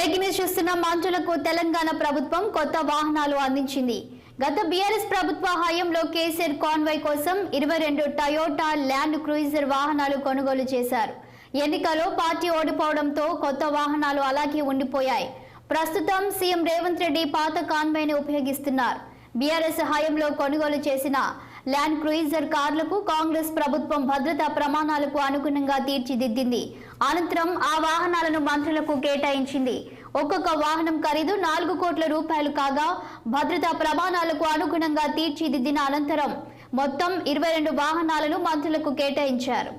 Breaking news చూస్తున్న మంత్రులకు తెలంగాణ ప్రభుత్వం కొత్త వాహనాలు అందించింది. గత బీఆర్ఎస్ ప్రభుత్వ హయాంలో కేసీఆర్ కాన్వాయ్ కోసం 22 టయోటా ల్యాండ్ క్రూయిజర్ వాహనాలు కొనుగోలు చేశారు. ఎన్నికల్లో పార్టీ ఓడిపోవడంతో కొత్త వాహనాలు అలాగే ఉండిపోయాయి. ప్రస్తుతం సీఎం రేవంత్ రెడ్డి పాత కాన్వాయ్ని ఉపయోగిస్తున్నారు. బీఆర్ఎస్ హయాంలో కొనుగోలు చేసిన ల్యాండ్ క్రూయిజర్ కార్లకు కాంగ్రెస్ ప్రభుత్వం భద్రతా ప్రమాణాలకు అనుగుణంగా తీర్చిదిద్దింది. అనంతరం ఆ వాహనాలను మంత్రులకు కేటాయించింది. ఒక్కొక్క వాహనం ఖరీదు 4 కోట్ల రూపాయలు కాగా భద్రతా ప్రమాణాలకు అనుగుణంగా తీర్చిదిద్దిన అనంతరం మొత్తం 22 వాహనాలను మంత్రులకు కేటాయించారు.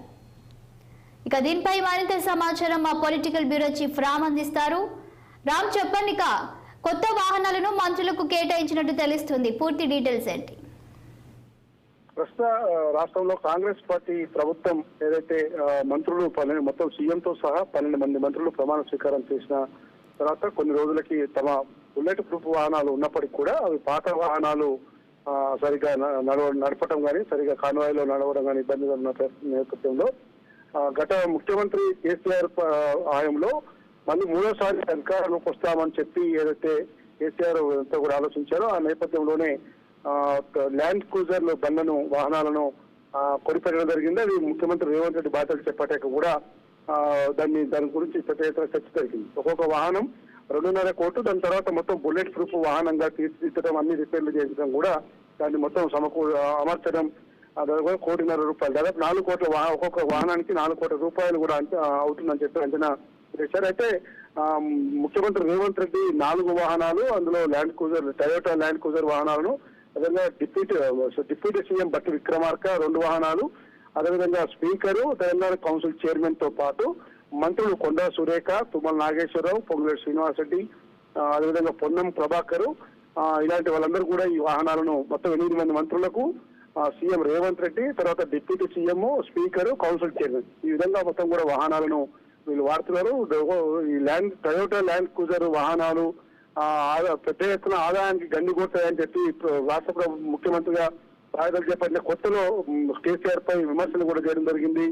ఇక దీనిపై మరింత సమాచారం మా పొలిటికల్ బ్యూరో చీఫ్ రామ్ అందిస్తారు. రామ్, చెప్పండి. కొత్త వాహనాలను మంత్రులకు కేటాయించినట్టు తెలుస్తుంది. పూర్తి డీటెయిల్స్ ఏంటి? ప్రస్తుత రాష్ట్రంలో కాంగ్రెస్ పార్టీ ప్రభుత్వం ఏదైతే మంత్రులు మొత్తం సీఎంతో సహా 12 మంది మంత్రులు ప్రమాణ స్వీకారం చేసిన తర్వాత కొన్ని రోజులకి తమ బుల్లెట్ ప్రూఫ్ వాహనాలు ఉన్నప్పటికీ కూడా అవి పాత వాహనాలు సరిగా నడపడం కానీ సరిగా కాన్వాయ్లో నడవడం కానీ ఇబ్బందిగా ఉన్న నేపథ్యంలో గత ముఖ్యమంత్రి కేసీఆర్ హయాంలో మళ్ళీ మూడోసారి అధికారంలోకి వస్తామని చెప్పి ఏదైతే కేసీఆర్ అంతా కూడా ఆలోచించారో ఆ నేపథ్యంలోనే ల్యాండ్ క్రూజర్లు బండ్లను వాహనాలను కొనిపెట్టడం జరిగింది. అది ముఖ్యమంత్రి రేవంత్ రెడ్డి బాధ్యతలు చేపట్టాక కూడా దాని గురించి ప్రత్యేక చర్చ జరిగింది. ఒక్కొక్క వాహనం 2.5 కోట్లు, దాని తర్వాత మొత్తం బుల్లెట్ ప్రూఫ్ వాహనంగా తీర్చిదిద్దడం, అన్ని రిపేర్లు చేయించడం కూడా దాన్ని మొత్తం అమర్చడం, దాదాపు 1.5 కోట్ల రూపాయలు, దాదాపు 4 కోట్ల ఒక్కొక్క వాహనానికి 4 కోట్ల రూపాయలు కూడా అవుతుందని చెప్పి అంచనా వేశారు. అయితే ముఖ్యమంత్రి రేవంత్ రెడ్డి 4 వాహనాలు, అందులో land cruiser Toyota land cruiser వాహనాలను, అదేవిధంగా డిప్యూటీ సీఎం బట్టి విక్రమార్క 2 వాహనాలు, అదేవిధంగా స్పీకరు తెలంగాణ కౌన్సిల్ చైర్మన్ తో పాటు మంత్రులు కొండా సురేఖ, తుమ్మల నాగేశ్వరరావు, పొంగులేటి శ్రీనివాసరెడ్డి, అదేవిధంగా పొన్నం ప్రభాకర్, ఇలాంటి వాళ్ళందరూ కూడా ఈ వాహనాలను మొత్తం 8 మంది మంత్రులకు సీఎం రేవంత్ రెడ్డి, తర్వాత deputy CM, speaker, council chairman, ఈ విధంగా మొత్తం కూడా వాహనాలను వీళ్ళు వాడుతున్నారు. ఈ టయోటా ల్యాండ్ క్రూజర్ వాహనాలు పెద్ద ఎత్తున ఆదాయానికి గండి కొట్టాయని చెప్పి రాష్ట్ర ముఖ్యమంత్రిగా బాధ్యతలు చేపట్టిన కొత్తలో కేసీఆర్ పై విమర్శలు కూడా చేయడం జరిగింది.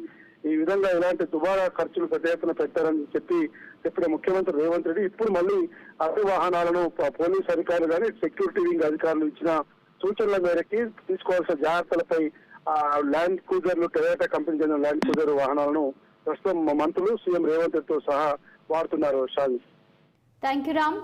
ఈ విధంగా ఇలాంటి దుబారా ఖర్చులు పెద్ద ఎత్తున పెట్టారని చెప్పిన ముఖ్యమంత్రి రేవంత్ రెడ్డి ఇప్పుడు మళ్ళీ అదే వాహనాలను పోలీసు అధికారులు కానీ సెక్యూరిటీ వింగ్ అధికారులు ఇచ్చిన సూచనల మేరకి తీసుకోవాల్సిన జాగ్రత్తలపై ల్యాండ్ క్రూజర్లు టయోటా కంపెనీ చెందిన ల్యాండ్ క్రూజర్ వాహనాలను ప్రస్తుతం మంత్రులు సీఎం రేవంత్ రెడ్డితో సహా వాడుతున్నారు. Shaji, thank you Ram.